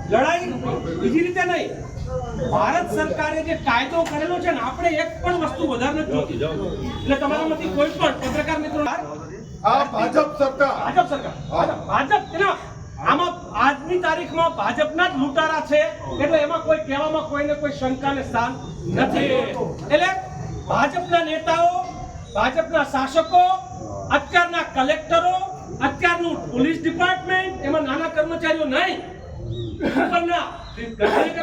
લડાઈ બીજી રીતે નહીં, ભારત સરકારે જે કાયદો કરેલો છે ને, આપણે એક પણ વસ્તુ વધારે નથી જોતી. એટલે તમારામાંથી કોઈ પણ પત્રકાર મિત્રો આમાં આજની તારીખમાં ભાજપના જ લૂંટારા છે, એટલે એમાં કોઈ કહેવામાં કોઈને કોઈ શંકાને સ્થાન નથી. એટલે ભાજપના નેતાઓ, ભાજપના શાસકો, અત્યારના કલેક્ટરો, અત્યારનું પોલીસ ડિપાર્ટમેન્ટ, એમાં નાના કર્મચારીઓ નહીં,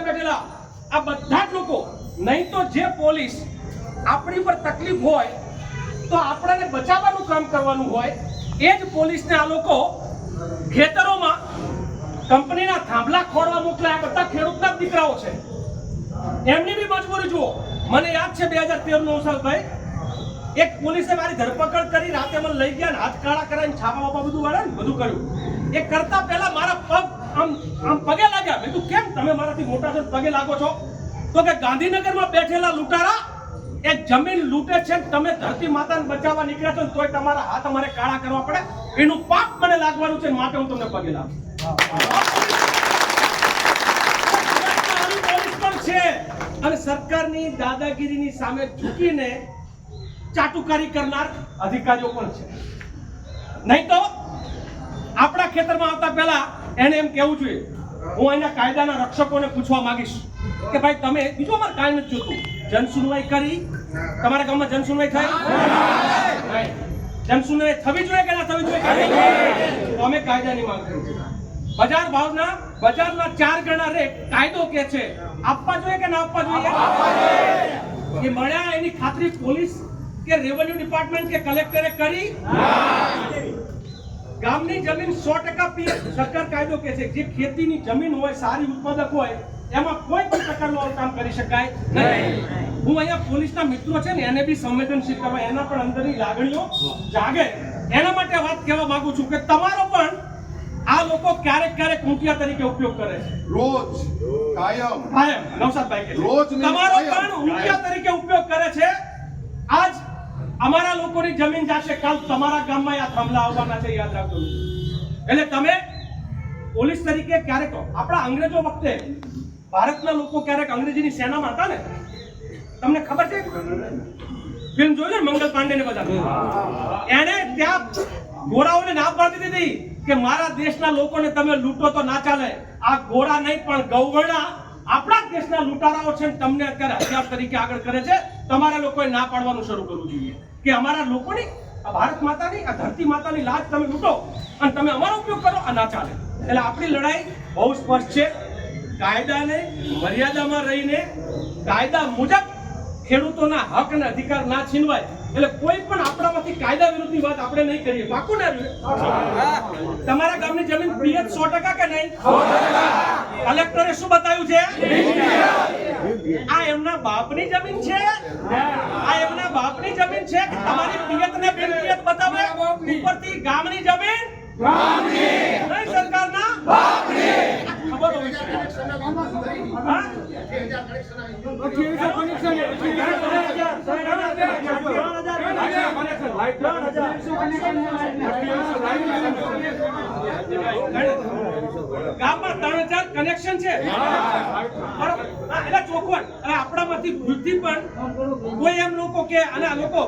બેઠેલા આ બધા જ લોકો, નહીં તો જે પોલીસ આપણી પર તકલીફ હોય તો આપણને બચાવવાનું કામ કરવાનું હોય, એ જ પોલીસને આ લોકો ખેતરોમાં કંપનીના થાંભલા ખોડવા મોકલે. આ બધા ખેડૂતના દીકરાઓ છે, એમની બી મજબૂરી જુઓ. મને યાદ છે 2013 નો સાલભાઈ, એક પોલીસે મારી ધરપકડ કરી, રાતે મને લઈ ગયા, હાથ કાળા કરાવીને છાપા બાપા બધું વાળે ને બધું કર્યું. એ કરતા પહેલા મારા પગ આમ પગે લાગ્યા. મેં કીધું કેમ તમે મારાથી મોટા છો પગે લાગો છો? તો કે ગાંધીનગરમાં બેઠેલા લૂંટારા એ જમીન લૂંટે છે, તમે ધરતી માતાને બચાવવા નીકળ્યા છો, તોય તમારા હાથ અમારે કાળા કરવા પડે, એનું પાપ મને લાગવાનું છે, માટે હું તમને પગે લાગુ. છે અને સરકારની દાદાગીરીની સામે ઝૂકીને ચાટુકારી કરનાર અધિકારીઓ પણ છે. નહીં તો આપણા ખેતરમાં આવતા પહેલા એને એમ કહેવું જોઈએ. હું અહીંના કાયદાના રક્ષકોને પૂછવા માંગીશ કે ભાઈ તમે બીજું અમારે કાંઈ નથી જોતું, જનસુનવાઈ કરી? તમારા ગામમાં જનસુનવાઈ થઈ? જનસુનવાઈ થવી જોઈએ કે ના થવી જોઈએ? તો અમે કાયદાની માંગ કરી. બજાર ભાવના, બજારના 4 ગણા રેટ કાયદો કે છે, આપવા જોઈએ કે ના આપવા જોઈએ? એ મળ્યા એની ખાતરી પોલીસ કે રેવન્યુ ડિપાર્ટમેન્ટ કે કલેક્ટરે કરી? ગામની જમીન 100% સરકાર કાયદો કે છે, જે ખેતીની જમીન હોય, સારી ઉત્પાદક હોય, એમાં કોઈ પણ પ્રકારનું કામ કરી શકાય નહીં. હું અહીંયા પોલીસના મિત્રો છે ને, એને બી સંવેદનશીલ કરવા, એના પણ અંદરની લાગણીઓ જાગે, એના માટે વાત કહેવા માંગુ છું કે તમારો પણ આ લોકો ક્યારેક ક્યારેક ઊંટિયા તરીકે ઉપયોગ કરે છે. રોજ કાયમ નવસાદભાઈ કે રોજ તમારો પણ ઊંટિયા તરીકે ઉપયોગ કરે છે. આજ અમારા લોકોની જમીન જશે, કાલ તમારા ગામમાં આ થાંભલા આવવાના છે, યાદ રાખજો. એટલે તમે પોલીસ તરીકે ક્યારેક, આપણા અંગ્રેજો વખતે ભારતના લોકો ક્યારેક અંગ્રેજીની સેનામાં હતા ને, તમને ખબર છે? ફિલ્મ જોઈ ને મંગલ પાંડે ને બધા, એને ત્યાં ગોરાઓને ના પાડી દીધી કે મારા દેશના લોકોને તમે લૂંટો તો ના ચાલે. આ ગોરા નહીં પણ ગૌવર્ણા આપણા દેશના લૂંટારાઓ છે, તમને અત્યારે હથિયાર તરીકે આગળ કરે છે. તમારા લોકોએ ના પાડવાનું શરૂ કરવું જોઈએ કે અમારા લોકોની, આ ભારત માતાની, આ ધરતી માતાની લાજ તમે લૂંટો અને તમે અમારો ઉપયોગ કરો, આ ના ચાલે. એટલે આપણી લડાઈ બહુ સ્પષ્ટ છે. કાયદાને મર્યાદામાં રહીને, કાયદા મુજબ ખેડૂતોના હક અને અધિકાર ના છીનવાય. એટલે કોઈ પણ આપણામાંથી કાયદા વિરુદ્ધની વાત આપણે નહીં કરીએ. પાકું ને? તમારા ગામની જમીન પીએચ 100% કે નહીં? કલેક્ટરે શું બતાવ્યું છે? આ એમના બાપની જમીન છે, આ એમના બાપની જમીન છે કે તમારી પિયત ને બિનપિયત બતાવે? ઉપરથી ગામની જમીન નહીં, સરકારના ખબર હોવી જોઈએ. ગામમાં 3000 કનેક્શન છે, એટલે ચોખવટ. અને આપણામાંથી ભૂલથી પણ કોઈ એમ લોકો કે, અને આ લોકો,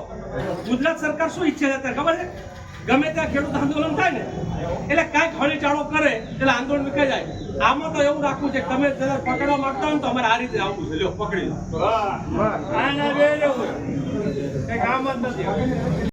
ગુજરાત સરકાર શું ઈચ્છે છે ખબર છે? ગમે ત્યાં ખેડૂત આંદોલન થાય ને, એટલે કાંઈક હળીચાળો કરે એટલે આંદોલન વિખાઈ જાય. આમાં તો એવું રાખવું છે, તમે પકડવા માંગતા હોય ને તો અમારે આ રીતે આવવું છે, લ્યો પકડી લો. કામ જ નથી.